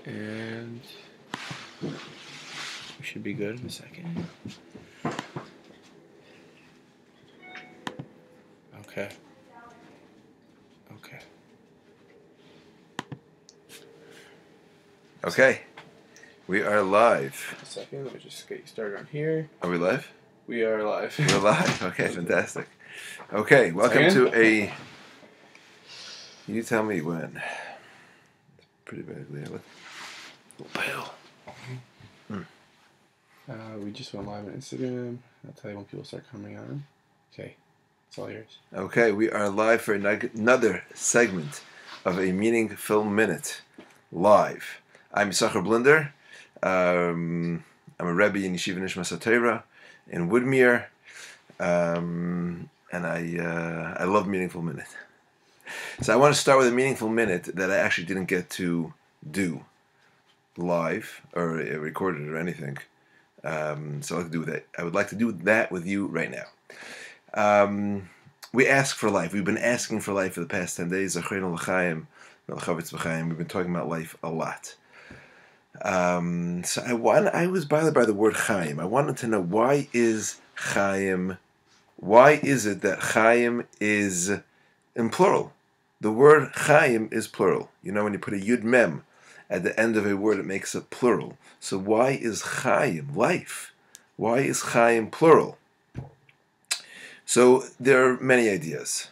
And we should be good in a second. Okay. Okay. Okay. We are live. A second, let me just get you started on here. Are we live? We are live. We're live. Okay, fantastic. Okay, welcome Second? to a... You tell me when. It's pretty bad. Look. Pale. We just went live on Instagram. I'll tell you when people start coming on. Okay, it's all yours. Okay, we are live for another segment of a Meaningful Minute live. I'm Yissachar Blinder. I'm a Rabbi in Yeshiva Nishmas Tyrus in Woodmere, and I love Meaningful Minute. So I want to start with a Meaningful Minute that I actually didn't get to do live or recorded or anything. So I would like to do that with you right now. We ask for life. We've been asking for life for the past 10 days. We've been talking about life a lot. So I was bothered by the word Chaim. I wanted to know, why is Chaim, why is it that Chaim is in plural? The word Chaim is plural. You know, when you put a Yud Mem at the end of a word, it makes it plural. So why is Chaim, life? Why is Chaim plural? So there are many ideas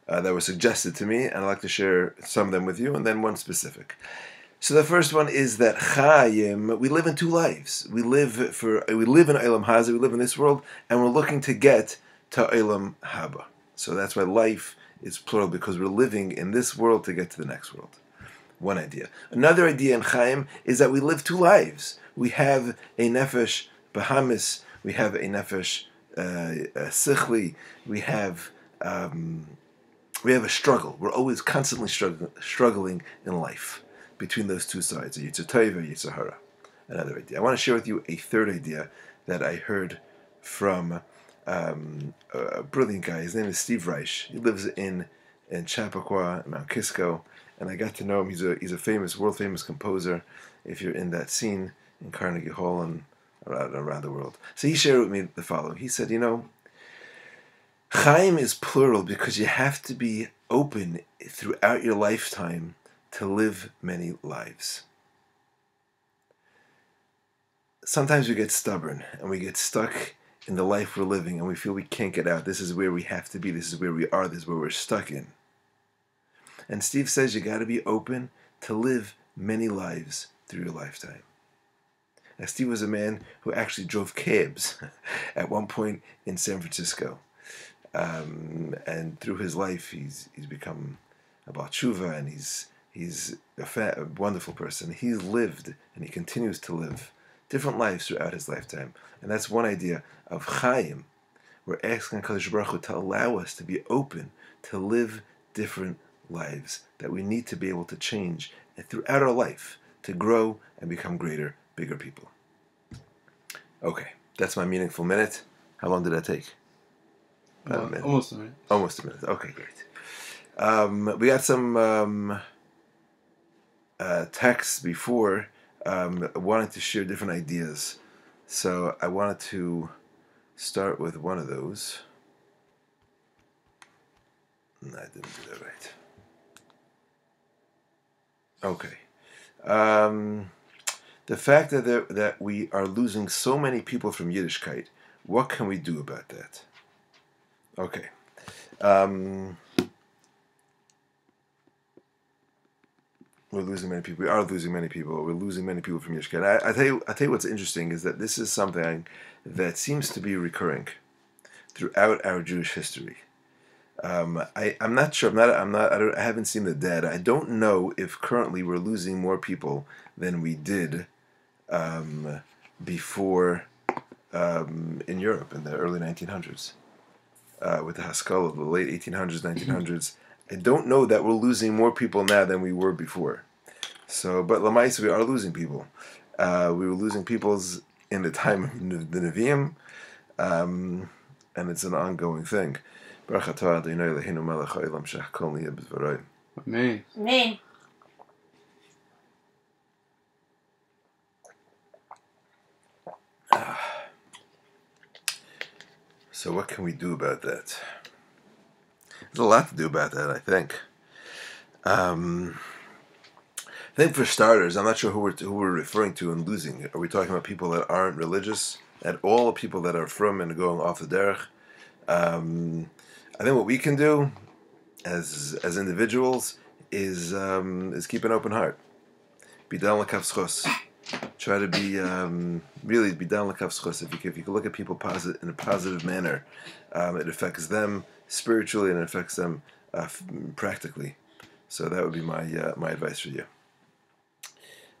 that were suggested to me, and I'd like to share some of them with you, and then one specific. So the first one is that Chaim, we live in two lives. We live in Olam Hazeh, we live in this world, and we're looking to get to Olam Haba. So that's why life is plural, because we're living in this world to get to the next world. One idea. Another idea in Chaim is that we live two lives. We have a nefesh bahamis, we have a nefesh sichli, we have a struggle. We're always constantly struggling in life between those two sides, a Yitzhak Tova, Yissachar. Another idea. I want to share with you a third idea that I heard from a brilliant guy. His name is Steve Reich. He lives in Chappaqua, Mount Kisco, and I got to know him. He's a famous, world famous composer. If you're in that scene in Carnegie Hall and around the world, so he shared with me the following. He said, Chaim is plural because you have to be open throughout your lifetime to live many lives. Sometimes we get stubborn and we get stuck in the life we're living and we feel we can't get out. This is where we have to be. This is where we are. This is where we're stuck in. And Steve says you got to be open to live many lives through your lifetime. Now, Steve was a man who actually drove cabs at one point in San Francisco. And through his life, he's become a Baal Tshuva, and he's a wonderful person. He's lived, and he continues to live, different lives throughout his lifetime. And that's one idea of Chaim. We're asking HaKadosh Baruch Hu to allow us to be open, to live different lives, that we need to be able to change and throughout our life to grow and become greater, bigger people. Okay, that's my Meaningful Minute. How long did that take? About a minute. Almost a minute. Almost a minute. Okay, great. We got some texts before. I wanted to share different ideas. So I wanted to start with one of those. No, I didn't do that right. Okay. The fact that we are losing so many people from Yiddishkeit, what can we do about that? Okay. We're losing many people. We are losing many people. We're losing many people from Yiddishkeit. I tell you what's interesting is that this is something that seems to be recurring throughout our Jewish history. I'm not sure. I haven't seen the data. I don't know if currently we're losing more people than we did before in Europe in the early 1900s. With the Haskalah of the late 1800s, 1900s. I don't know that we're losing more people now than we were before. So, but Lamaisa, we are losing people. We were losing people in the time of the Nevi'im, and it's an ongoing thing. Amen. Amen. So what can we do about that? There's a lot to do about that, I think. I think for starters, I'm not sure who we're referring to in losing. Are we talking about people that aren't religious at all, people that are from and going off the derech? I think what we can do as individuals is keep an open heart. Be down l'kavschos. Try to be really be down l'kavschos. If you can look at people in a positive manner, it affects them spiritually and it affects them practically. So that would be my advice for you.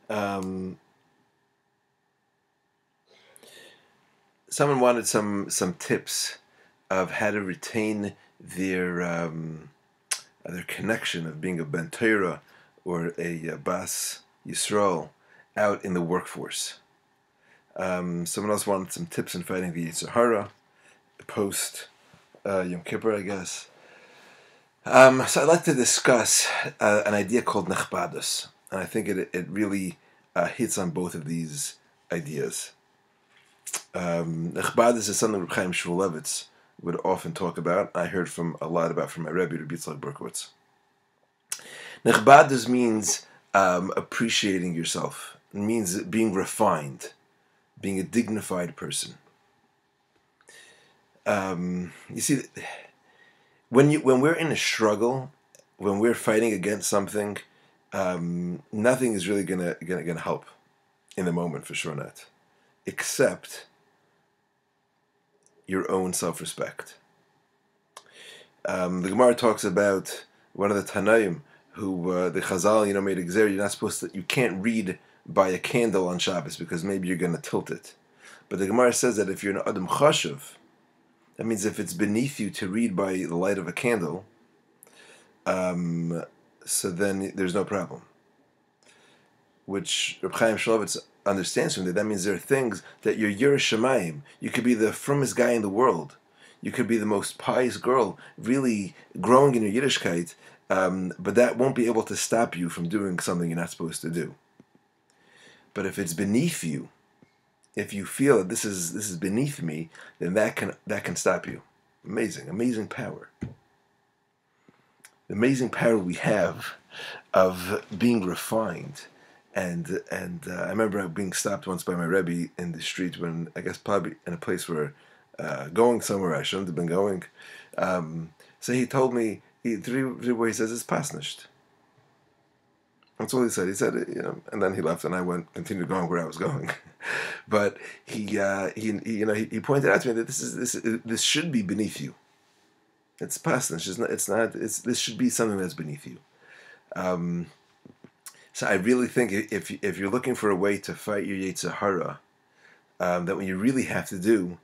Someone wanted some tips of how to retain their connection of being a ben Torah or a bas Yisrael out in the workforce. Someone else wanted some tips in fighting the Yissachar post Yom Kippur, I guess. So I'd like to discuss an idea called nechbadus, and I think it really hits on both of these ideas. Nechbadus is something Reb Chaim Shmulevitz would often talk about. I heard a lot about from my Rabbi, Rabbi Yissachar Berkowitz. Nechbadus means appreciating yourself. It means being refined, being a dignified person. You see, when we're in a struggle, when we're fighting against something, nothing is really gonna help in the moment, for sure not, except your own self-respect. The Gemara talks about one of the Tanaim who the Chazal, made a gzer. You can't read by a candle on Shabbos because maybe you're gonna tilt it. But the Gemara says that if you're an Adam Chashuv, that means if it's beneath you to read by the light of a candle, so then there's no problem. Which Reb Chaim Shmulevitz understands from that means there are things that you're Yireh Shamayim. You could be the frommest guy in the world. You could be the most pious girl, really growing in your Yiddishkeit, but that won't be able to stop you from doing something you're not supposed to do. But if it's beneath you, if you feel that this is beneath me, then that can stop you. Amazing power. The amazing power we have of being refined. And I remember being stopped once by my Rebbe in the street when, I guess probably in a place where going somewhere I shouldn't have been going. So he told me three ways. He says it's pasnished. That's all he said. He said, and then he left, and I continued going where I was going. But he pointed out to me that this should be beneath you. It's pasnished. This should be something that's beneath you. So I really think if you're looking for a way to fight your Yetzer Hara, that what you really have to do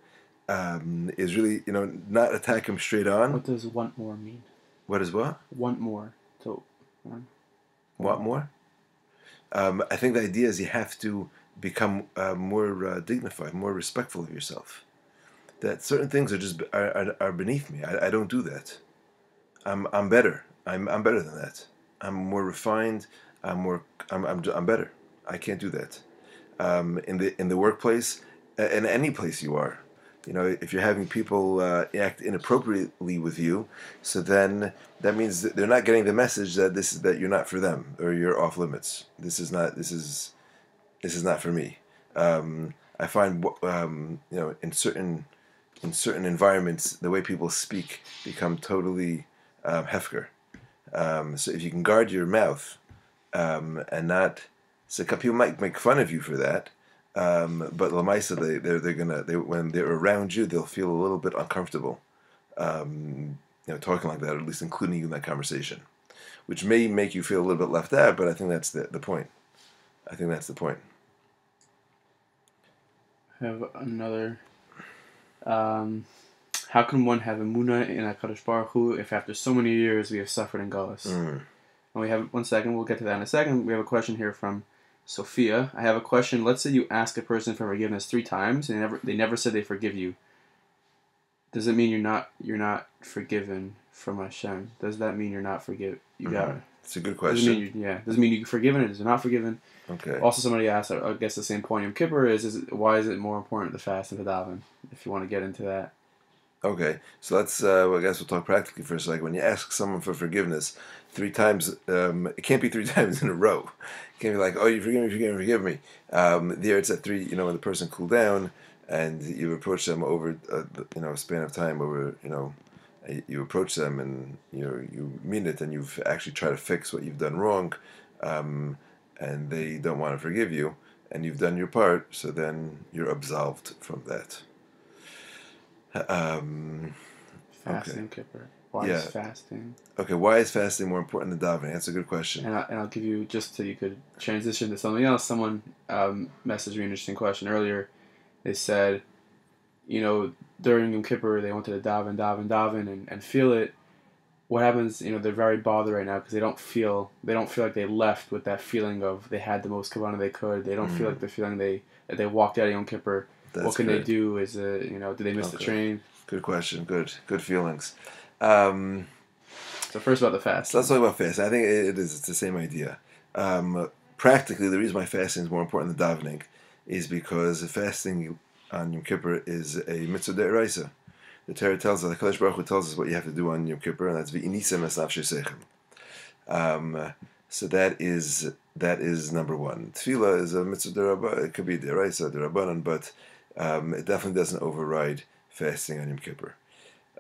is really, not attack him straight on. What does want more mean? What is what? Want more. So, want more? I think the idea is you have to become more dignified, more respectful of yourself. That certain things are beneath me. I don't do that. I'm better. I'm better than that. I'm more refined. I'm better. I can't do that. In the workplace, in any place you are, if you're having people act inappropriately with you, so then that means that they're not getting the message that you're not for them or you're off limits. This is not for me. I find in certain environments the way people speak become totally hefker. So if you can guard your mouth. And not, so people might make fun of you for that, but Lamaisa, when they're around you, they'll feel a little bit uncomfortable, talking like that, or at least including you in that conversation, which may make you feel a little bit left out. But I think that's the point. I think that's the point. I have another. How can one have emunah in HaKadosh Baruch Hu if after so many years we have suffered in Galus? And we have 1 second. We'll get to that in a second. We have a question here from Sophia. I have a question. Let's say you ask a person for forgiveness 3 times and they never said they forgive you. Does it mean you're not forgiven from Hashem? Does that mean you're not forgiven? It's a good question. Does it mean you're forgiven or does it not forgiven? Okay. Also, somebody asked, I guess the same point. Yom Kippur why is it more important to fast than to daven? If you want to get into that. Okay, so let's. Well, I guess we'll talk practically for a second. When you ask someone for forgiveness 3 times, it can't be 3 times in a row. It can't be like, "Oh, you forgive me, forgive me, forgive me." There, it's at three. When the person cooled down, and you approach them over, a span of time. Over, you approach them, and you mean it, and you've actually tried to fix what you've done wrong, and they don't want to forgive you, and you've done your part. So then you're absolved from that. Fasting Okay. Yom Kippur. Why is Yeah. fasting? Okay. Why is fasting more important than davening? That's a good question. And I'll give you, just so you could transition to something else. Someone messaged me an interesting question earlier. They said, during Yom Kippur they wanted to daven and feel it. What happens? They're very bothered right now because they don't feel like they left with that feeling of they had the most kavanah they could. They don't feel like the feeling that they walked out of Yom Kippur. That's What can they good. do? Did they miss the Okay. train? Good question. Good feelings. So first about the fast. So let's talk about fasting. I think it is. It's the same idea. Practically, the reason why fasting is more important than davening is because fasting on Yom Kippur is a mitzvah d'oraisa. The Torah tells us, the Kadosh Baruch Hu tells us what you have to do on Yom Kippur, and that's v'inisem es nafshei sechem. So that is number one. Tefillah is a mitzvah d'Rabbanan. It could be d'oraisa, d'Rabbanan, but it definitely doesn't override fasting on Yom Kippur.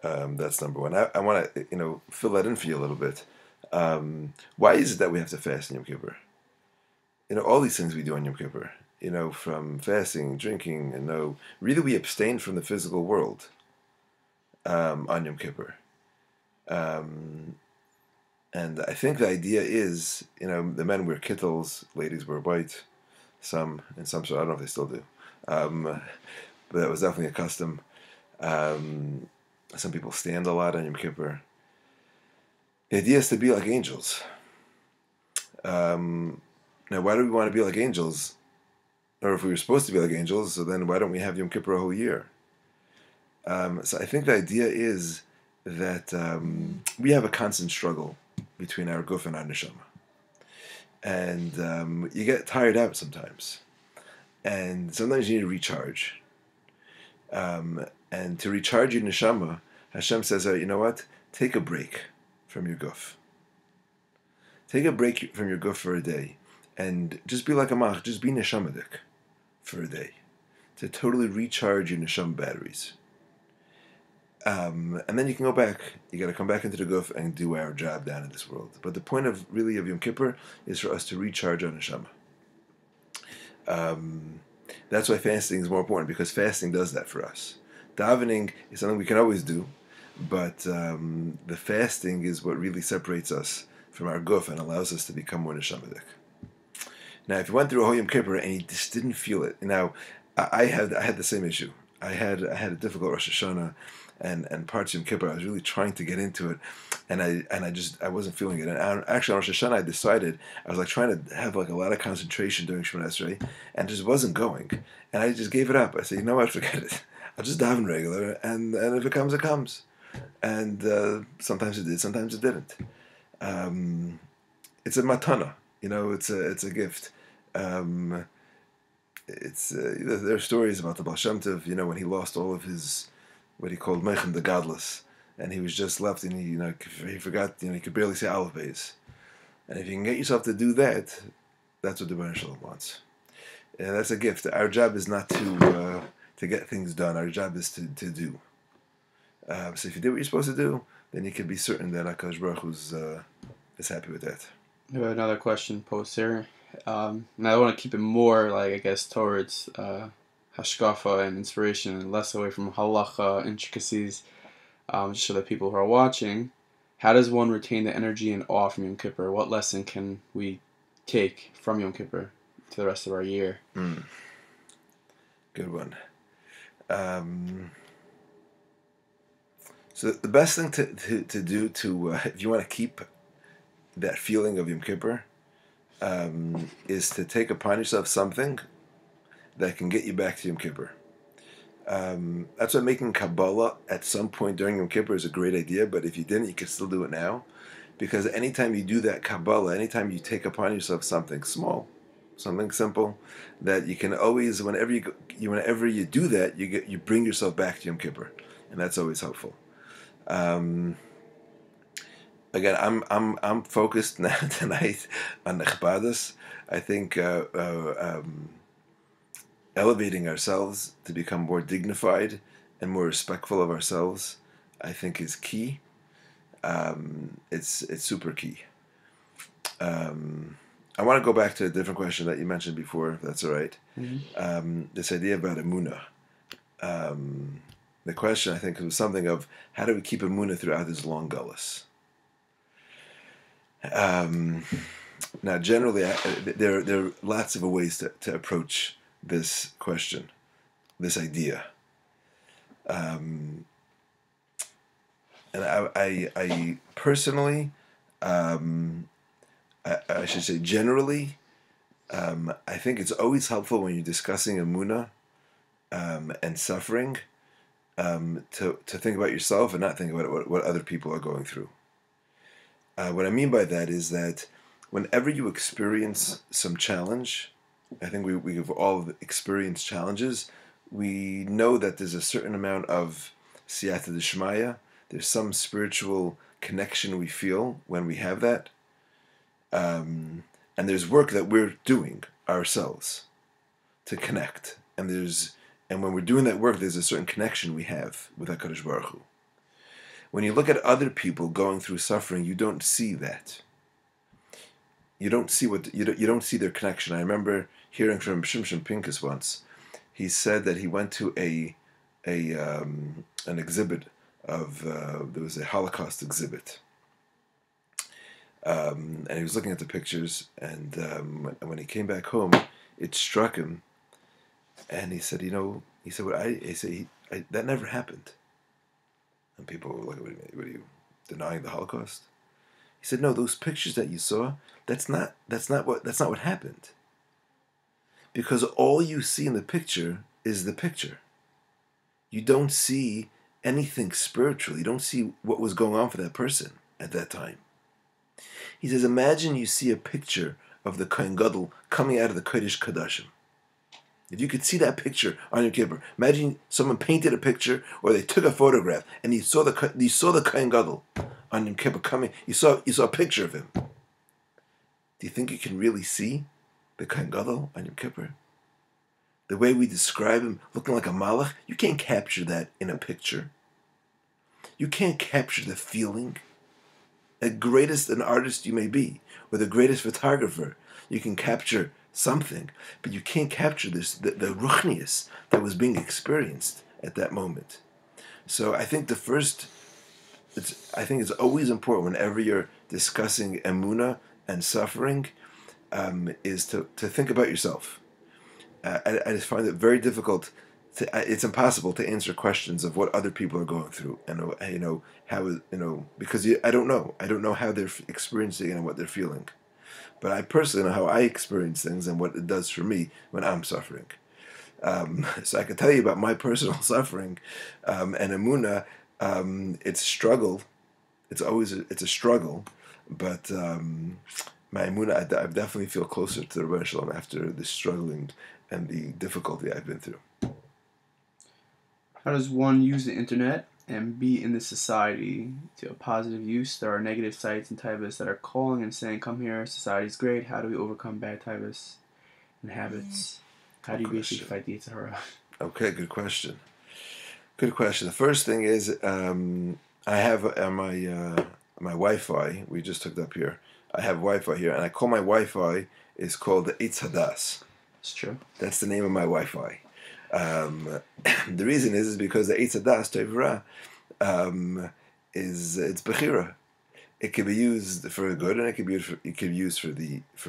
That's number one. I want to fill that in for you a little bit. Why is it that we have to fast in Yom Kippur? All these things we do on Yom Kippur. From fasting, drinking, really we abstain from the physical world on Yom Kippur. And I think the idea is, the men wear kittles, ladies wear white, some, I don't know if they still do. But that was definitely a custom. Some people stand a lot on Yom Kippur. The idea is to be like angels. Now, why do we want to be like angels? Or if we were supposed to be like angels, so then why don't we have Yom Kippur a whole year? So I think the idea is that we have a constant struggle between our guf and our neshama. And you get tired out sometimes. And sometimes you need to recharge. And to recharge your neshama, Hashem says, you know what? Take a break from your guf. Take a break from your guf for a day. And just be like a mach, just be neshamadik for a day. To totally recharge your neshama batteries. And then you can go back. You got to come back into the guf and do our job down in this world. But the point of Yom Kippur is for us to recharge our neshama. That's why fasting is more important, because fasting does that for us. Davening is something we can always do, but the fasting is what really separates us from our guf and allows us to become more neshamadik. Now, if you went through a whole Yom Kippur and you just didn't feel it, I had the same issue. I had a difficult Rosh Hashanah and parts of Yom Kippur. I was really trying to get into it, and I wasn't feeling it. And actually, on Rosh Hashanah, I decided I was like trying to have like a lot of concentration during Shemoneh Esrei, and just wasn't going. And I just gave it up. I said, you know what, forget it. I'll just daven regular, and if it comes, it comes. And sometimes it did, sometimes it didn't. It's a matana, it's a gift. There are stories about the Baal Shem Tov, when he lost all of his, what he called Mechem the Godless, and he was just left, and he forgot, he could barely say Aleph Beis. And if you can get yourself to do that, that's what the Rebbeinu Shalom wants. And that's a gift. Our job is not to get things done. Our job is to do. So if you did what you're supposed to do, then you can be certain that HaKadosh Baruch Hu is happy with that. We have another question posed here. And I want to keep it more, towards hashkafa and inspiration, and less away from halacha intricacies, just so that people who are watching, how does one retain the energy and awe from Yom Kippur? What lesson can we take from Yom Kippur to the rest of our year? Good one. So the best thing to do if you want to keep that feeling of Yom Kippur, is to take upon yourself something that can get you back to Yom Kippur. That's why making Kabbalah at some point during Yom Kippur is a great idea, but if you didn't, you can still do it now. Because anytime you do that Kabbalah, anytime you take upon yourself something small, something simple, that you can always, whenever you do that, you bring yourself back to Yom Kippur. and that's always helpful. Again, I'm focused now tonight on nechbadas. I think elevating ourselves to become more dignified and more respectful of ourselves, I think, is key. It's super key. I want to go back to a different question that you mentioned before, if that's all right. Mm-hmm. This idea about emunah. The question, I think, was something of how do we keep emunah throughout this long gullus? Now, generally, there are lots of ways to approach this question, this idea. And I personally, I should say generally, I think it's always helpful when you're discussing emunah and suffering to think about yourself and not think about what other people are going through. What I mean by that is that whenever you experience some challenge, I think we've all experienced challenges, we know that there's a certain amount of siyata d'shmaya, there's some spiritual connection we feel when we have that. And there's work that we're doing ourselves to connect. And when we're doing that work, there's a certain connection we have with HaKadosh Baruch Hu. When you look at other people going through suffering, you don't see that. You don't see you don't see their connection. I remember hearing from Shimshon Pincus once. He said that he went to an exhibit of there was a Holocaust exhibit, and he was looking at the pictures. And when he came back home, it struck him, and he said, that never happened. And people were like, what are you denying the Holocaust? He said, no, those pictures that you saw, that's not what happened. Because all you see in the picture is the picture. You don't see anything spiritual. You don't see what was going on for that person at that time. He says, imagine you see a picture of the Kohen Gadol coming out of the Kodesh Kodashim. If you could see that picture on Yom Kippur, imagine someone painted a picture or they took a photograph and you saw the Kohen Gadol on Yom Kippur coming. You saw a picture of him. Do you think you can really see the Kohen Gadol on Yom Kippur? The way we describe him, looking like a malach, you can't capture that in a picture. You can't capture the feeling. The greatest an artist you may be, or the greatest photographer, you can capture something, but you can't capture the ruchnius that was being experienced at that moment. So I think it's always important whenever you're discussing emunah and suffering, is to think about yourself. I just find it very difficult. It's impossible to answer questions of what other people are going through, and because I don't know how they're experiencing it and what they're feeling. But I personally know how I experience things and what it does for me when I'm suffering. So I can tell you about my personal suffering and emunah. It's a struggle. It's a struggle, but my emunah, I definitely feel closer to the Rebbe Shalom after the struggling and the difficulty I've been through. How does one use the internet and be in this society to a positive use? There are negative sites and Tyrus that are calling and saying, come here, society's great. How do we overcome bad Tyrus and habits? How do you basically fight the Yissachar? Okay, good question. Good question. The first thing is, I have my Wi-Fi. We just hooked up here. I have Wi-Fi here, and I call my Wi-Fi is called the Eitz Hadas. It's true. That's the name of my Wi-Fi. The reason is because the Eitz Hadas Tevra it's Bechira. It can be used for good, and it can be used for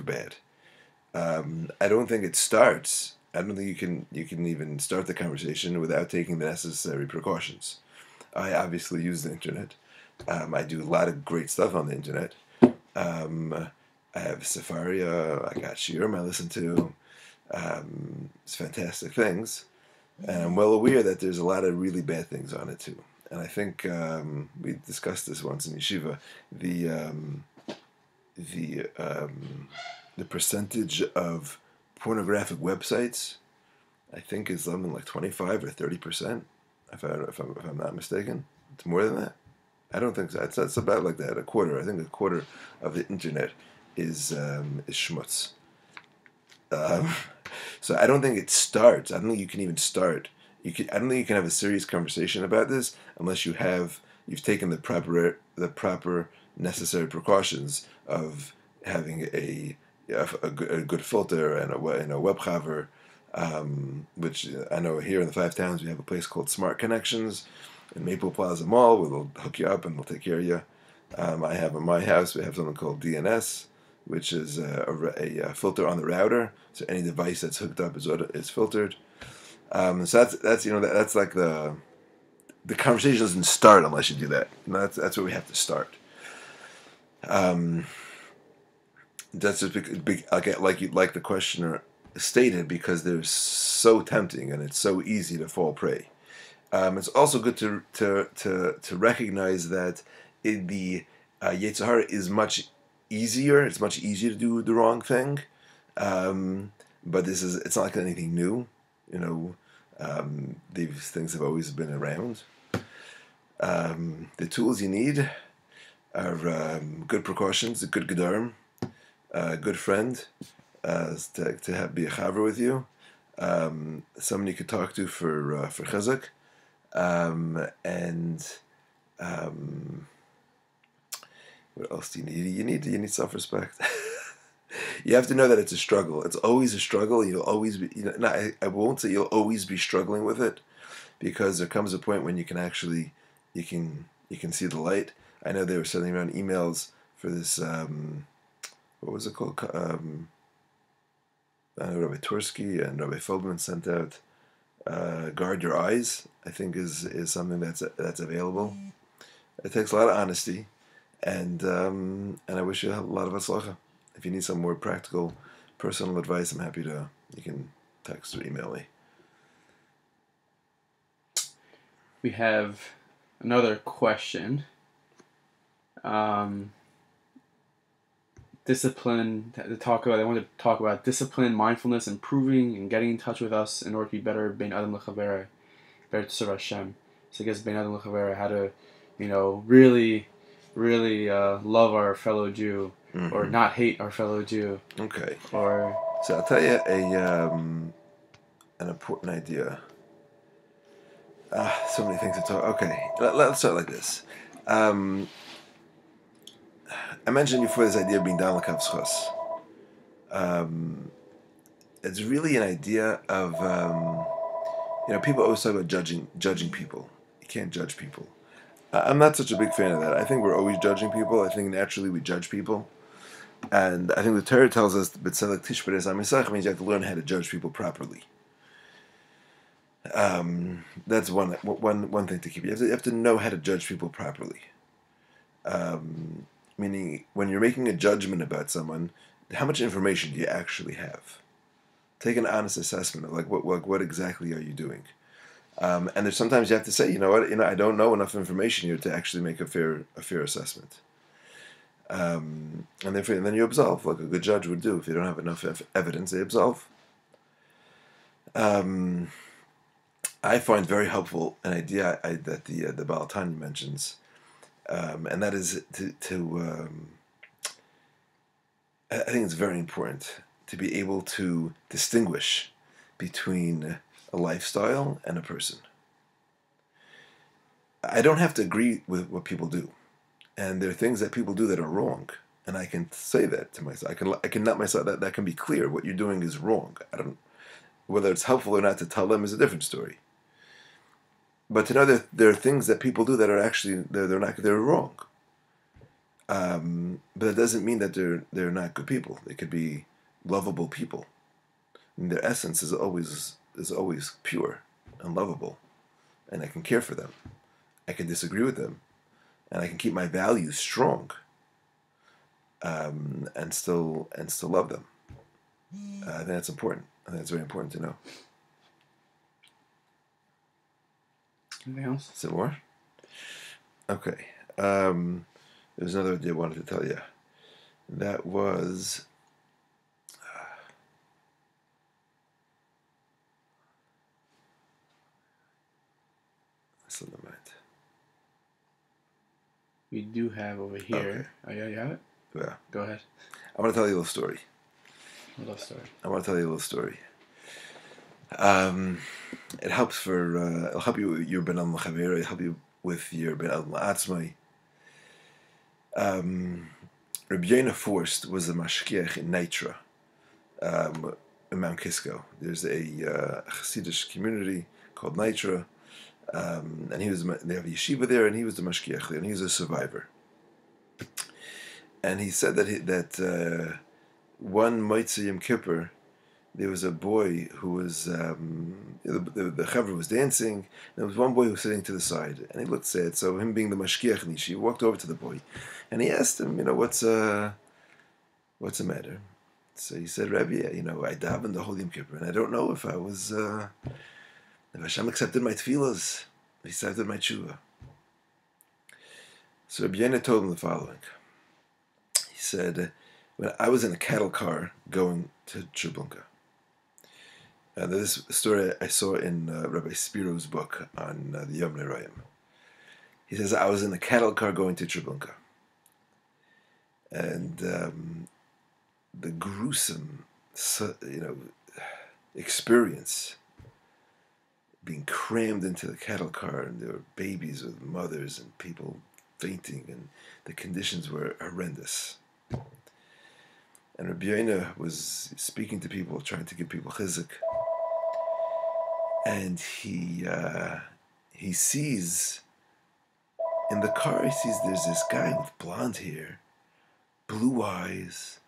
bad. I don't think it starts. I don't think you can even start the conversation without taking the necessary precautions. I obviously use the internet. I do a lot of great stuff on the internet. I have Safari. I got Shiurim I listen to. It's fantastic things. And I'm well aware that there's a lot of really bad things on it too. And I think we discussed this once in yeshiva. The percentage of pornographic websites, I think, is something like 25 or 30%. if I'm not mistaken. It's more than that. I don't think so. It's about like that. A quarter. I think a quarter of the internet is schmutz. So I don't think it starts. I don't think you can even start. I don't think you can have a serious conversation about this unless you've taken the proper necessary precautions of having a good filter and a web cover, which I know here in the Five Towns we have a place called Smart Connections in Maple Plaza Mall where they'll hook you up and they'll take care of you. I have in my house, we have something called DNS, which is a filter on the router, so any device that's hooked up is filtered. So that's like the conversation doesn't start unless you do that. That's where we have to start. That's just big. Like the questioner stated, because they're so tempting and it's so easy to fall prey. It's also good to recognize that the Yissachar is much easier. It's much easier to do the wrong thing, but it's not like anything new. These things have always been around. The tools you need are good precautions, a good gedarm, a good friend to be a chaver with you, someone you could talk to for chizuk, and what else do you need? You need self-respect. You have to know that it's a struggle. It's always a struggle. You'll always be. I won't say you'll always be struggling with it, because there comes a point when you can actually, you can see the light. I know they were sending around emails for this. What was it called? Rabbi Tursky and Rabbi Feldman sent out. Guard your eyes, I think is something that's available. It takes a lot of honesty, and I wish you a lot of atzlacha. If you need some more practical, personal advice, I'm happy to. You can text or email me. We have another question. Discipline. They wanted to talk about discipline, mindfulness, improving, and getting in touch with us in order to be better. Bein adam lechavera, better to serve Hashem. So I guess bein adam lechavera, how to, really love our fellow Jew, or not hate our fellow Jew. Okay. So I'll tell you an important idea. So many things to talk. Okay, let's start like this. I mentioned before this idea of being down l'kav schos. It's really an idea of people always talk about judging people. You can't judge people. I'm not such a big fan of that. I think we're always judging people. I think naturally we judge people. And I think the Torah tells us that means you have to learn how to judge people properly. That's one thing to keep. You have to know how to judge people properly. Meaning, when you're making a judgment about someone, how much information do you actually have? Take an honest assessment of what exactly are you doing. And there's sometimes you have to say, I don't know enough information here to actually make a fair assessment. And then you absolve, like a good judge would do. If you don't have enough evidence, they absolve. I find very helpful an idea that the Baal Tanya mentions, and that is to I think it's very important to be able to distinguish between a lifestyle and a person. I don't have to agree with what people do, and there are things that people do that are wrong, and I can say that to myself. I can let myself that can be clear. What you're doing is wrong. Whether it's helpful or not to tell them is a different story. But to know that there are things that people do that are actually they're wrong. But it doesn't mean that they're not good people. They could be lovable people. And their essence is always pure and lovable, and I can care for them. I can disagree with them, and I can keep my values strong, and still love them. I think that's important. I think it's very important to know. Anything else? Is there more? Okay. There's another idea I wanted to tell you. That was... We do have over here. Okay. Oh, yeah, you have it? Yeah. Go ahead. I want to tell you a little story. A little story. It helps for, it'll help you with your Ben Al Chavir, it'll help you with your Ben Al Atzmai. Rabbi Yonah Forst was a mashkiach in Nitra, in Mount Kisco. There's a Hasidic community called Nitra, and they have a yeshiva there, and he was the mashkiach there, and he was a survivor. And he said that one Motzei Yom Kippur, there was a boy who was, the chaver was dancing, and there was one boy who was sitting to the side, and he looked sad. So him being the mashkiach in he walked over to the boy, and he asked him, what's the matter? So he said, Rabbi, I davened the whole Yom Kippur, and I don't know if Hashem accepted my tefillas, if he accepted my tshuva. So Rabbi Yonah told him the following. He said, when I was in a cattle car going to Treblinka, this story I saw in Rabbi Spiro's book on the Yom Nerayim. He says, I was in a cattle car going to Treblinka, and the gruesome, experience being crammed into the cattle car, and there were babies with mothers and people fainting, and the conditions were horrendous. And Rabbi Yonah was speaking to people, trying to give people chizuk, and he sees in the car, there's this guy with blonde hair, blue eyes,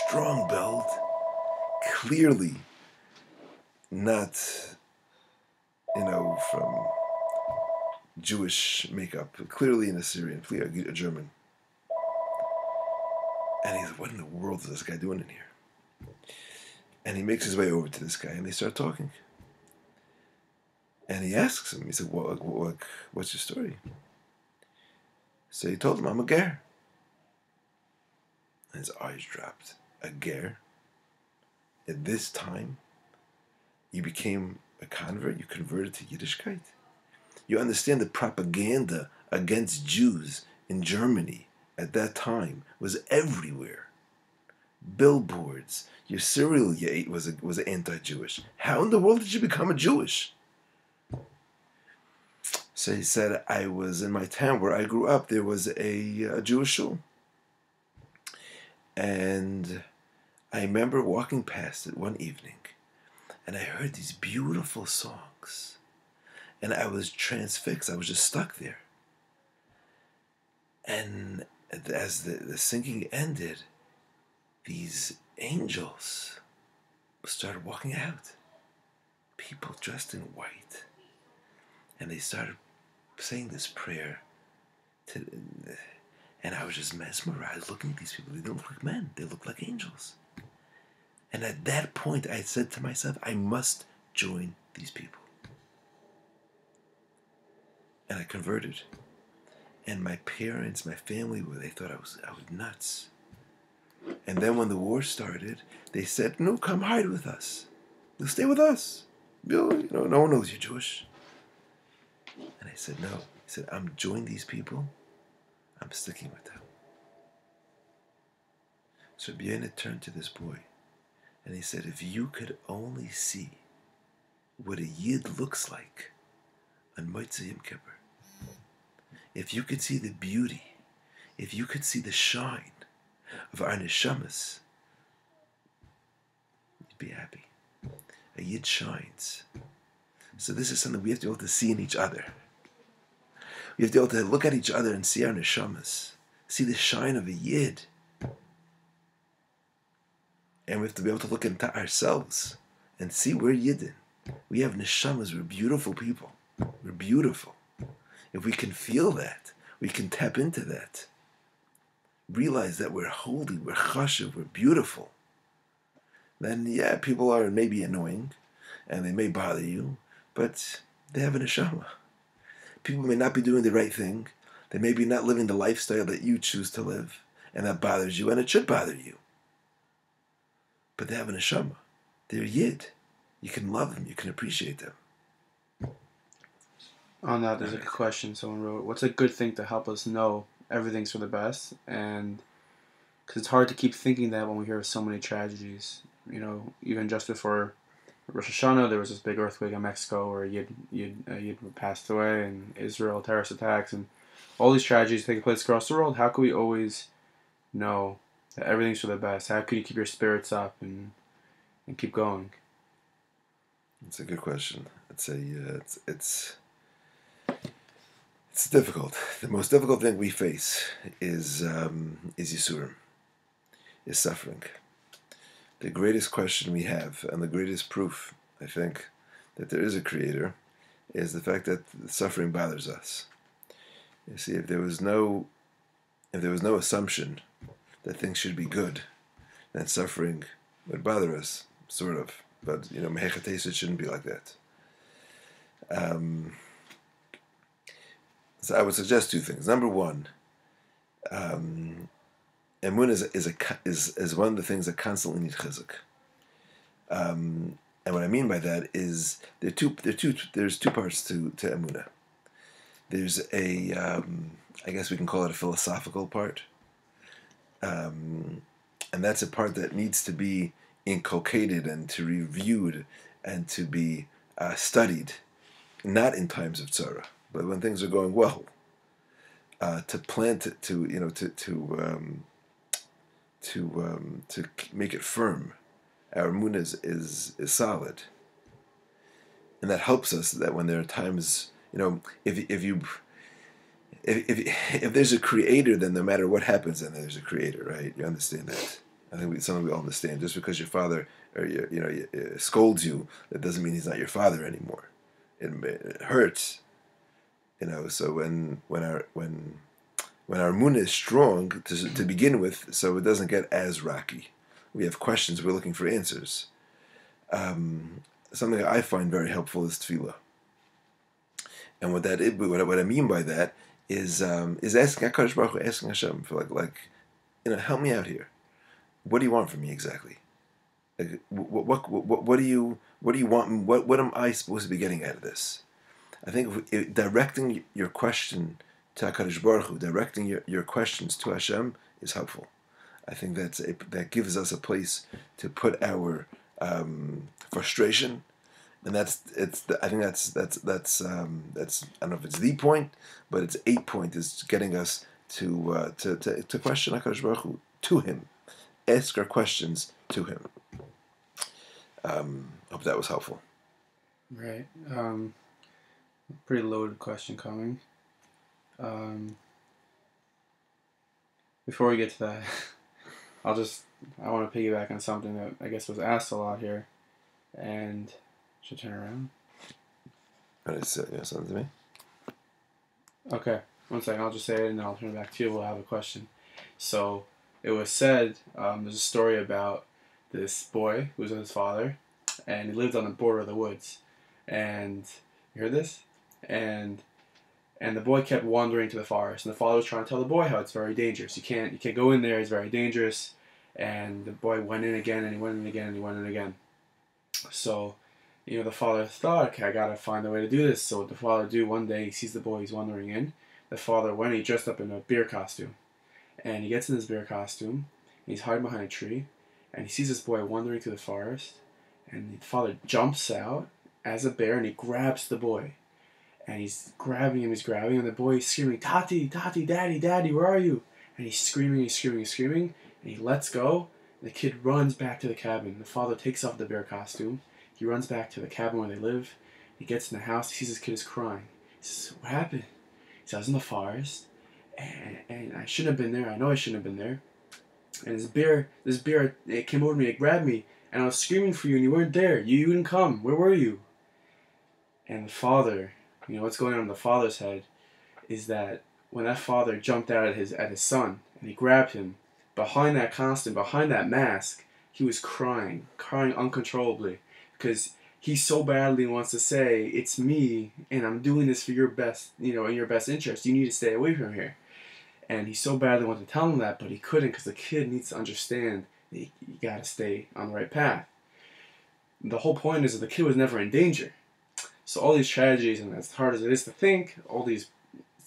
strong build, clearly not, from Jewish makeup, clearly an Assyrian, a German. And he's like, what in the world is this guy doing in here? And he makes his way over to this guy, and they start talking. And he asks him, he said, what's your story? So he told him, I'm a ger. And his eyes dropped. A ger? At this time, you became a convert? You converted to Yiddishkeit? You understand the propaganda against Jews in Germany at that time was everywhere. Billboards. Your cereal you ate was anti-Jewish. How in the world did you become a Jewish? So he said, I was in my town where I grew up. There was a Jewish shul. And I remember walking past it one evening, and I heard these beautiful songs. And I was transfixed. I was just stuck there. And as the singing ended, these angels started walking out. People dressed in white. And they started saying this prayer. And I was just mesmerized looking at these people. They don't look like men. They look like angels. And at that point, I said to myself, I must join these people. And I converted. And my parents, my family, they thought I was nuts. And then when the war started, they said, no, come hide with us. You'll stay with us. No one knows you're Jewish. And I said, no. He said, I'm joining these people. I'm sticking with them. So Rabbi Yonah turned to this boy, and he said, if you could only see what a Yid looks like on Motzei Yom Kippur, if you could see the beauty, if you could see the shine of our neshamas, you'd be happy. A Yid shines. So this is something we have to be able to see in each other. We have to be able to look at each other and see our neshamas, see the shine of a Yid. And we have to be able to look into ourselves and see we're Yidden. We have neshamas, we're beautiful people. We're beautiful. If we can feel that, we can tap into that. Realize that we're holy, we're chashuv, we're beautiful. Then, yeah, people are maybe annoying, and they may bother you, but they have a neshama. People may not be doing the right thing. They may be not living the lifestyle that you choose to live, and that bothers you, and it should bother you. But they have a neshama. They're Yid. You can love them. You can appreciate them. On that, there's a question someone wrote. What's a good thing to help us know everything's for the best? And because it's hard to keep thinking that when we hear of so many tragedies. Even just before Rosh Hashanah, there was this big earthquake in Mexico where Yid passed away, and Israel terrorist attacks, and all these tragedies taking place across the world. How can we always know that everything's for the best? How can you keep your spirits up and keep going? It's a good question. It's difficult. The most difficult thing we face is Yisurim, is suffering. The greatest question we have, and the greatest proof, I think, that there is a creator, is the fact that suffering bothers us. You see, if there was no assumption that things should be good, then suffering would bother us, sort of. But Mehechatesa shouldn't be like that. So I would suggest two things. Number one, Emun is one of the things that constantly need chizuk. And what I mean by that is there's two parts to Emunah. There's I guess we can call it a philosophical part, and that's a part that needs to be inculcated and to be reviewed and to be studied, not in times of tzara, but when things are going well. To plant it, to make it firm. Our moon is solid, and that helps us. That when there are times, if there's a creator, then no matter what happens, then there's a creator, right? You understand that? I think something we all understand. Just because your father or scolds you, that doesn't mean he's not your father anymore. It hurts, So when our moon is strong to begin with, so it doesn't get as rocky. We have questions. We're looking for answers. Something I find very helpful is tefillah, and what I mean by that is asking HaKadosh Baruch Hu, asking Hashem for help me out here. What do you want from me exactly? Like, what do you want? What am I supposed to be getting out of this? I think directing your question to HaKadosh Baruch Hu, directing your questions to Hashem is helpful. I think that gives us a place to put our frustration, and I think that's I don't know if it's the point, but it's a point is getting us to question HaKadosh Baruch Hu to Him, ask our questions to Him. Hope that was helpful. Right. Pretty loaded question coming. Before we get to that, I want to piggyback on something that I guess was asked a lot here, and should turn around. Something to me? Okay, one second. I'll just say it and then I'll turn it back to you. We'll have a question. So it was said there's a story about this boy who was with his father, and he lived on the border of the woods. And you heard this? And the boy kept wandering to the forest, and the father was trying to tell the boy how it's very dangerous. You can't go in there. It's very dangerous. And the boy went in again, and he went in again, and he went in again. So, the father thought, okay, I gotta find a way to do this. So what the father do one day, he sees the boy, he's wandering in. The father went, he dressed up in a bear costume, and he gets in his bear costume, and he's hiding behind a tree, and he sees this boy wandering through the forest, and the father jumps out as a bear, and he grabs the boy. And he's grabbing him, and the boy is screaming, Tati, Tati, Daddy, Daddy, where are you? And he's screaming, and he lets go, and the kid runs back to the cabin. The father takes off the bear costume, he runs back to the cabin where they live, he gets in the house, he sees his kid is crying. He says, what happened? He says, I was in the forest, and I shouldn't have been there, I know I shouldn't have been there. And this bear, it came over me, it grabbed me, and I was screaming for you, and you weren't there, you didn't come, where were you? And the father, what's going on in the father's head is that when that father jumped out at his son and he grabbed him, behind that costume, behind that mask, he was crying uncontrollably, because he so badly wants to say, it's me, and I'm doing this for your best, in your best interest. You need to stay away from here. And he so badly wanted to tell him that, but he couldn't, because the kid needs to understand that you gotta stay on the right path. The whole point is that the kid was never in danger. So all these tragedies, and as hard as it is to think, all these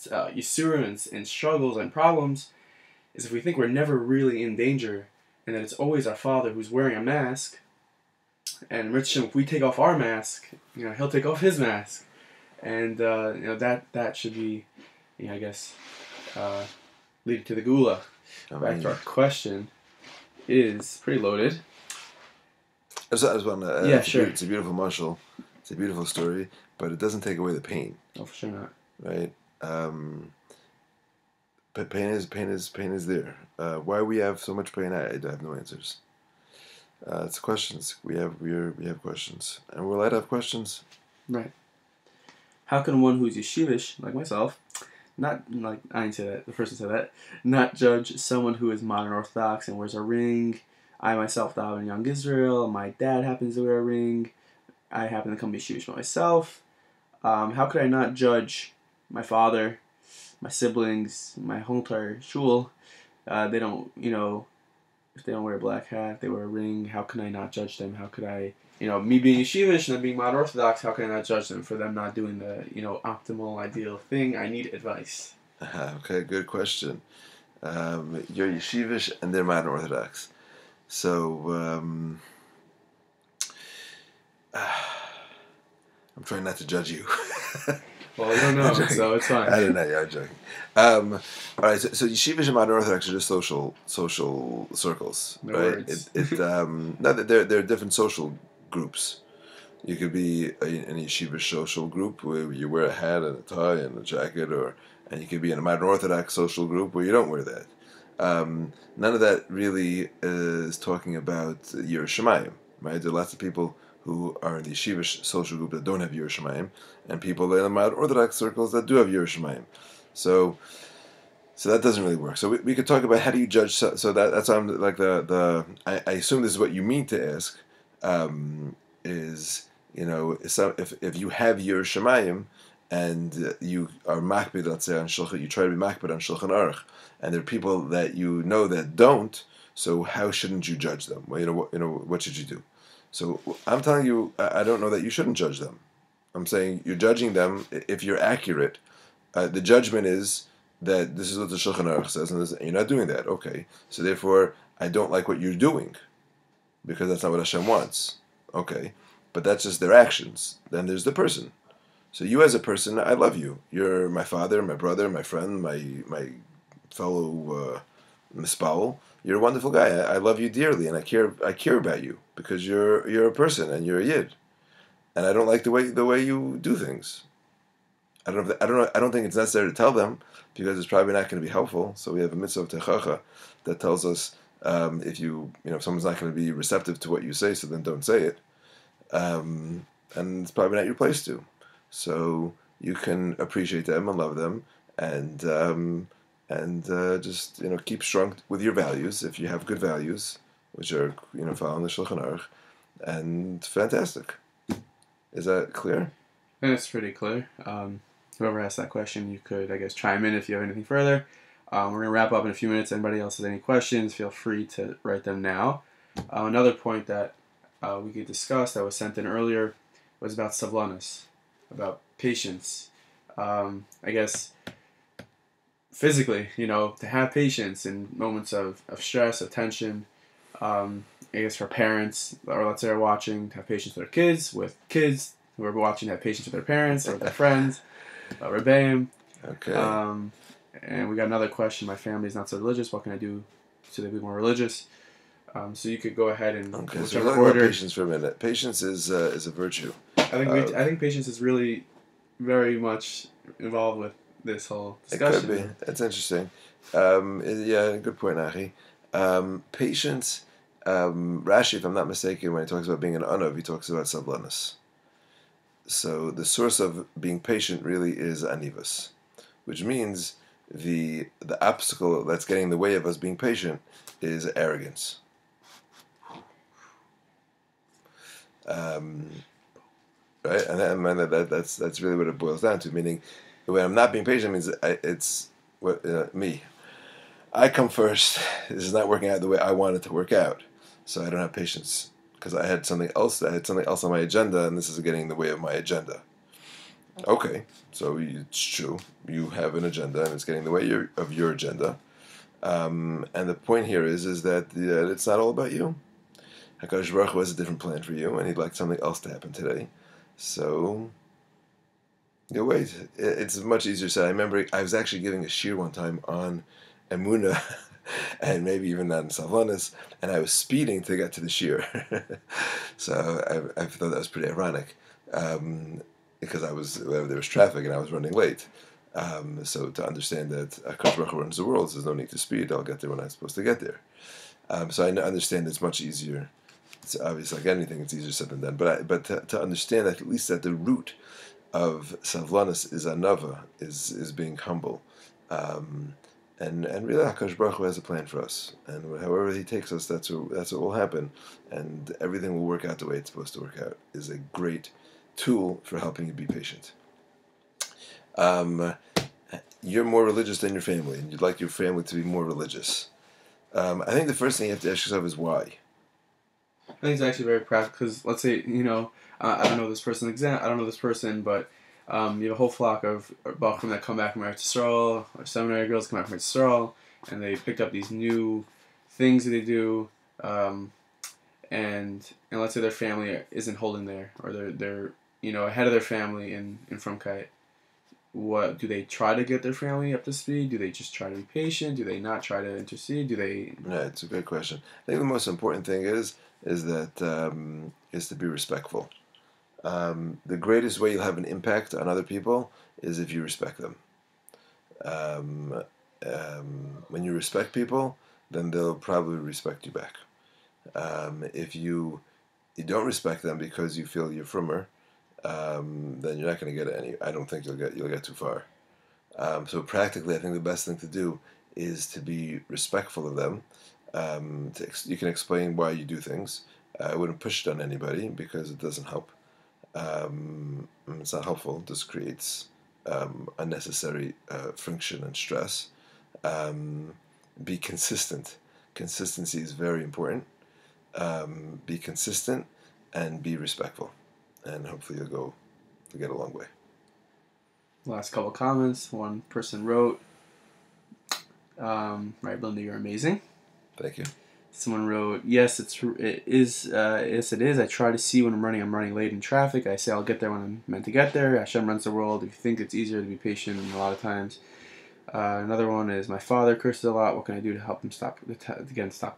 Yisurim and struggles and problems, is if we think we're never really in danger, and that it's always our Father who's wearing a mask, and Rich, if we take off our mask, He'll take off His mask, and that should be, I guess, leading to the Gula. Back to our question is pretty loaded. I just want to. Yeah, sure. It's a beautiful mashal. It's a beautiful story, but it doesn't take away the pain. Oh, for sure not. Right. But pain is there. Why we have so much pain, I have no answers. It's questions. We have questions, and we're allowed to have questions. Right. How can one who's yeshivish, like myself, not like I didn't say that, the person said that, not judge someone who is modern Orthodox and wears a ring? I myself daven in Young Israel. My dad happens to wear a ring. I happen to come yeshivish myself. How could I not judge my father, my siblings, my whole entire shul? They don't, if they don't wear a black hat, they wear a ring. How can I not judge them? How could I, me being yeshivish and them being modern Orthodox, how can I not judge them for them not doing the, optimal, ideal thing? I need advice. Okay, good question. You're yeshivish and they're modern Orthodox. So, I'm trying not to judge you. Well, you don't know, so it's fine. I don't know. Yeah, I'm joking. All right. So yeshivish and modern Orthodox are just social circles, No right? words. No, they're different social groups. You could be in a yeshivish social group where you wear a hat and a tie and a jacket, and you could be in a modern Orthodox social group where you don't wear that. None of that really is talking about Yerushalayim, right? There are lots of people who are in the yeshivish social group that don't have Yerushalayim, and people in the modern Orthodox circles that do have Yerushalayim. So that doesn't really work. So we could talk about how do you judge. So that's why I'm like I assume this is what you mean to ask. Is if you have Yerushalayim and you are makbid, let's say on Shulchan, you try to be makbid on Shulchan Aruch, and there are people that that don't. So how shouldn't you judge them? Well, what should you do? So I'm telling you, I don't know that you shouldn't judge them. I'm saying you're judging them if you're accurate. The judgment is that this is what the Shulchan Aruch says, and you're not doing that. Okay, so therefore I don't like what you're doing because that's not what Hashem wants. Okay, but that's just their actions. Then there's the person. So you as a person, I love you. You're my father, my brother, my friend, my fellow mispowel. You're a wonderful guy. I love you dearly, and I care about you because you're a person and you're a yid. And I don't like the way you do things. I don't think it's necessary to tell them because it's probably not going to be helpful. So we have a mitzvah of techacha that tells us if someone's not going to be receptive to what you say, so then don't say it. And it's probably not your place to. So you can appreciate them and love them, and just keep strong with your values if you have good values, which are following the Shulchan Aruch, and fantastic. Is that clear? And it's pretty clear. Whoever asked that question, you could, I guess, chime in if you have anything further. We're going to wrap up in a few minutes. Anybody else has any questions, feel free to write them now. Another point that we could discuss that was sent in earlier was about savlanas, about patience. I guess physically, to have patience in moments of stress, of tension. I guess for parents, or let's say are watching, to have patience with their kids, who are watching, to have patience with their parents or with their friends, Rabbeim. Okay. And we got another question. My family's not so religious. What can I do so they be more religious? So you could go ahead and whichever order. Patience for a minute. Patience is a virtue. I think patience is really very much involved with this whole discussion. It could be. It's interesting. Good point, Achi. Patience. Rashi, if I'm not mistaken, when he talks about being an anav, he talks about sablanas. So the source of being patient really is anivas, which means the obstacle that's getting in the way of us being patient is arrogance. Right, and that's really what it boils down to. Meaning, when I'm not being patient, means it's me. I come first. This is not working out the way I want it to work out, so I don't have patience because I had something else. I had something else on my agenda, and this is getting in the way of my agenda. Okay, so it's true. You have an agenda, and it's getting in the way of your agenda. And the point here is that it's not all about you. Hakadosh Baruch Hu has a different plan for you, and he'd like something else to happen today. So you wait. It's much easier said. I remember I was actually giving a shir one time on Emuna, and maybe even not in Salonis, and I was speeding to get to the shir. So I thought that was pretty ironic, because there was traffic and I was running late. So to understand that HaKadosh Baruch Hu runs the world, there's no need to speed. I'll get there when I'm supposed to get there. So I understand it's much easier. It's obvious, like anything, it's easier said than done. But to understand that at least that the root of savlanis is anava, is being humble, and really HaKadosh Baruch Hu has a plan for us, and however He takes us, that's what will happen, and everything will work out the way it's supposed to work out. Is a great tool for helping you be patient. You're more religious than your family, and you'd like your family to be more religious. I think the first thing you have to ask yourself is why. I think it's actually very practical because let's say I don't know this person I don't know this person, but you have a whole flock of Bachrim that come back from Eretz Yisrael, or seminary girls come back from Eretz Yisrael, and they picked up these new things that they do, and let's say their family isn't holding there, or they're ahead of their family in Frumkeit. What do they try to get their family up to speed? Do they just try to be patient? Do they not try to intercede? Do they? Yeah, it's a good question. I think the most important thing is to be respectful. The greatest way you'll have an impact on other people is if you respect them. When you respect people, then they'll probably respect you back. If you don't respect them because you feel you're firmer, then you're not going to get any. I don't think you'll get too far. So practically, I think the best thing to do is to be respectful of them. You can explain why you do things. I wouldn't push it on anybody because it doesn't help. It's not helpful. It just creates unnecessary friction and stress. Be consistent. Consistency is very important. Be consistent and be respectful, and hopefully you'll get a long way. Last couple comments. One person wrote, "Right, Belinda, you're amazing." Thank you. Someone wrote, "Yes, it is. Yes, it is. I try to see when I'm running late in traffic. I say I'll get there when I'm meant to get there. Hashem runs the world. If you think it's easier to be patient, a lot of times." Another one is, "My father curses a lot. What can I do to help him stop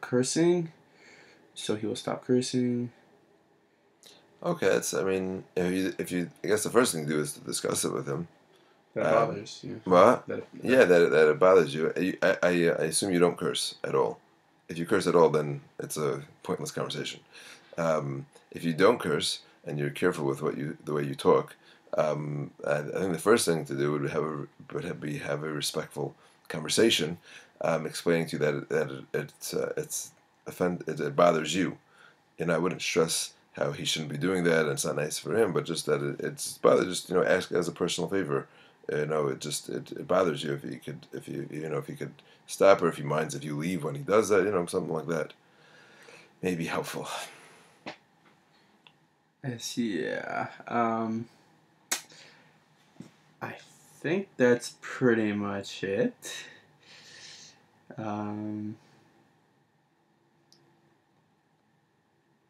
cursing? So he will stop cursing." Okay, if you, I guess the first thing to do is to discuss it with him. That bothers you. What? That it bothers you. I assume you don't curse at all. If you curse at all, then it's a pointless conversation. If you don't curse and you're careful with the way you talk, I think the first thing to do would have a respectful conversation, explaining to you that it bothers you, and I wouldn't stress how he shouldn't be doing that, and it's not nice for him, but just that it's bothers. Just ask as a personal favor. It bothers you if you could stop, or if he minds if you leave when he does that, something like that may be helpful. Yeah. I think that's pretty much it.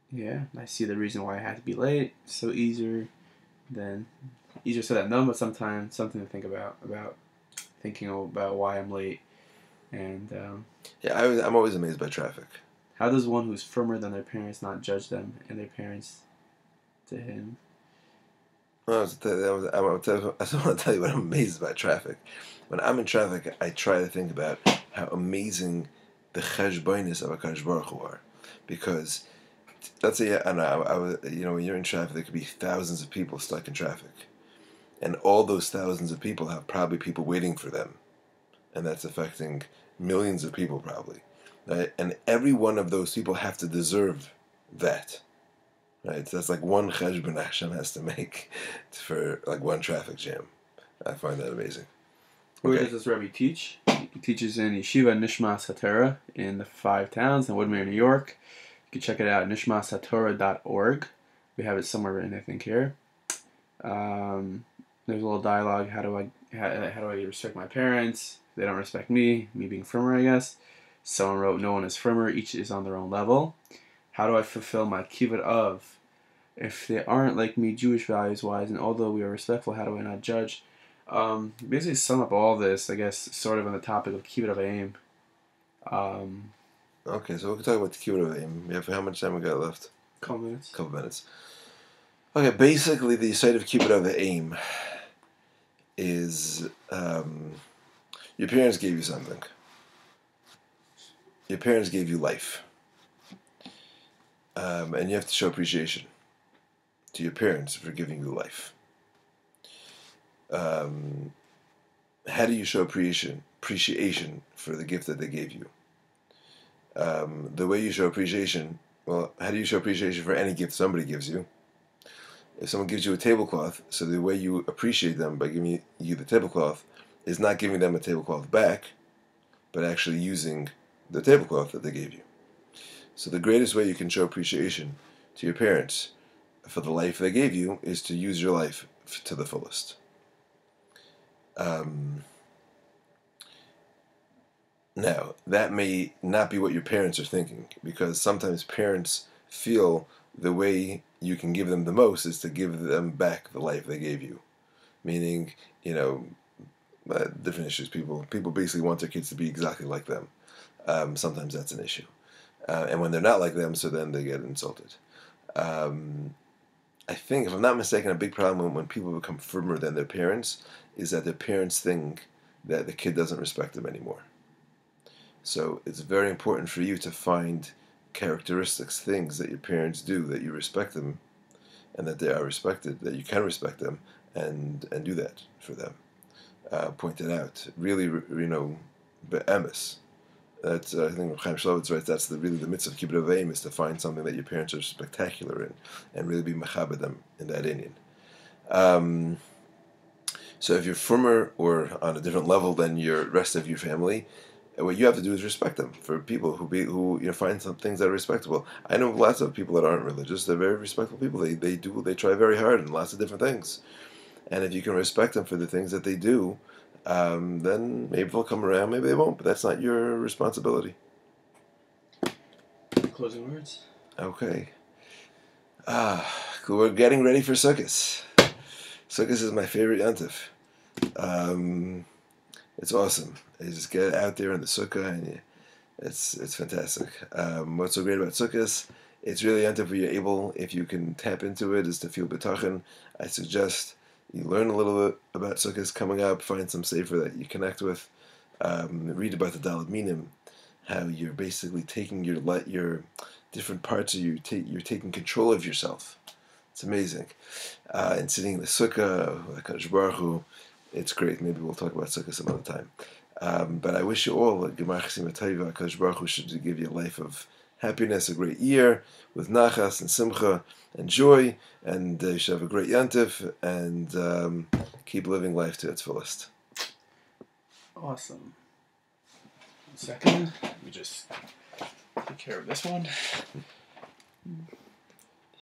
Yeah, I see the reason why I had to be late. So easier said than done, but sometimes something to think about thinking about why I'm late. And I'm always amazed by traffic. How does one who's firmer than their parents not judge them and their parents to him? Well, I just want to tell you what I'm amazed by traffic. When I'm in traffic, I try to think about how amazing the cheshbonis of HaKadosh Baruch Hu are, because let's say when you're in traffic, there could be thousands of people stuck in traffic, and all those thousands of people have probably people waiting for them, and that's affecting millions of people probably, right? And every one of those people have to deserve that, right? So that's like one cheshbon Hashem has to make for like one traffic jam. I find that amazing. Where does this Rabbi teach? He teaches in Yeshiva Nishmas HaTorah in the 5 towns in Woodmere, New York. You can check it out at nishmashatorah.org. We have it somewhere written, I think, here. there's a little dialogue. How do I respect my parents? They don't respect me. Me being firmer, I guess. Someone wrote, no one is firmer. Each is on their own level. How do I fulfill my kibbut of? If they aren't like me, Jewish values wise, and although we are respectful, how do I not judge? Basically, sum up all this, I guess, sort of on the topic of kibbut of aim. Okay, so we can talk about the kibbut of aim. How much time we got left? Couple minutes. Couple minutes. Okay, basically the site of kibbut of aim is your parents gave you something. Your parents gave you life. And you have to show appreciation to your parents for giving you life. How do you show appreciation for the gift that they gave you? The way you show appreciation, well, how do you show appreciation for any gift somebody gives you? If someone gives you a tablecloth, so the way you appreciate them by giving you the tablecloth is not giving them a tablecloth back, but actually using the tablecloth that they gave you. So the greatest way you can show appreciation to your parents for the life they gave you is to use your life to the fullest. Now, that may not be what your parents are thinking, because sometimes parents feel the way you can give them the most is to give them back the life they gave you. Meaning, different issues. People basically want their kids to be exactly like them. Sometimes that's an issue. And when they're not like them, so then they get insulted. I think, if I'm not mistaken, a big problem when people become firmer than their parents is that their parents think that the kid doesn't respect them anymore. So it's very important for you to find characteristics, things that your parents do, that you respect them, and that they are respected, that you can respect them, and do that for them. Point it out. Really, be'emes. That's, I think Chaim Shlovitz writes, that's really the mitzvah of kibbut of aim, is to find something that your parents are spectacular in, and really be mechabed them in that inyan. So if you're firmer or on a different level than the rest of your family, what you have to do is respect them. For people who find some things that are respectable. I know lots of people that aren't religious. They're very respectful people. They try very hard in lots of different things. And if you can respect them for the things that they do, then maybe they'll come around, maybe they won't, but that's not your responsibility. Closing words? Okay. Cool. We're getting ready for Sukkot. Sukkot is my favorite yontif. It's awesome. You just get out there in the sukkah, and it's fantastic. What's so great about Sukkot? It's really yontif where you're able, if you can tap into it, is to feel bitachon. I suggest you learn a little bit about Sukkot coming up, find some sefer that you connect with, read about the Daled Minim, how you're basically taking your different parts of you, you're taking control of yourself. It's amazing. And sitting in the sukkah, HaKadosh Baruch Hu, it's great. Maybe we'll talk about sukkah some other time. But I wish you all a Gemar Chasim Atayva. HaKadosh Baruch Hu should give you a life of happiness, a great year with nachas and simcha and joy, and you should have a great yantif, and keep living life to its fullest. Awesome. 1 second. Let me just take care of this one.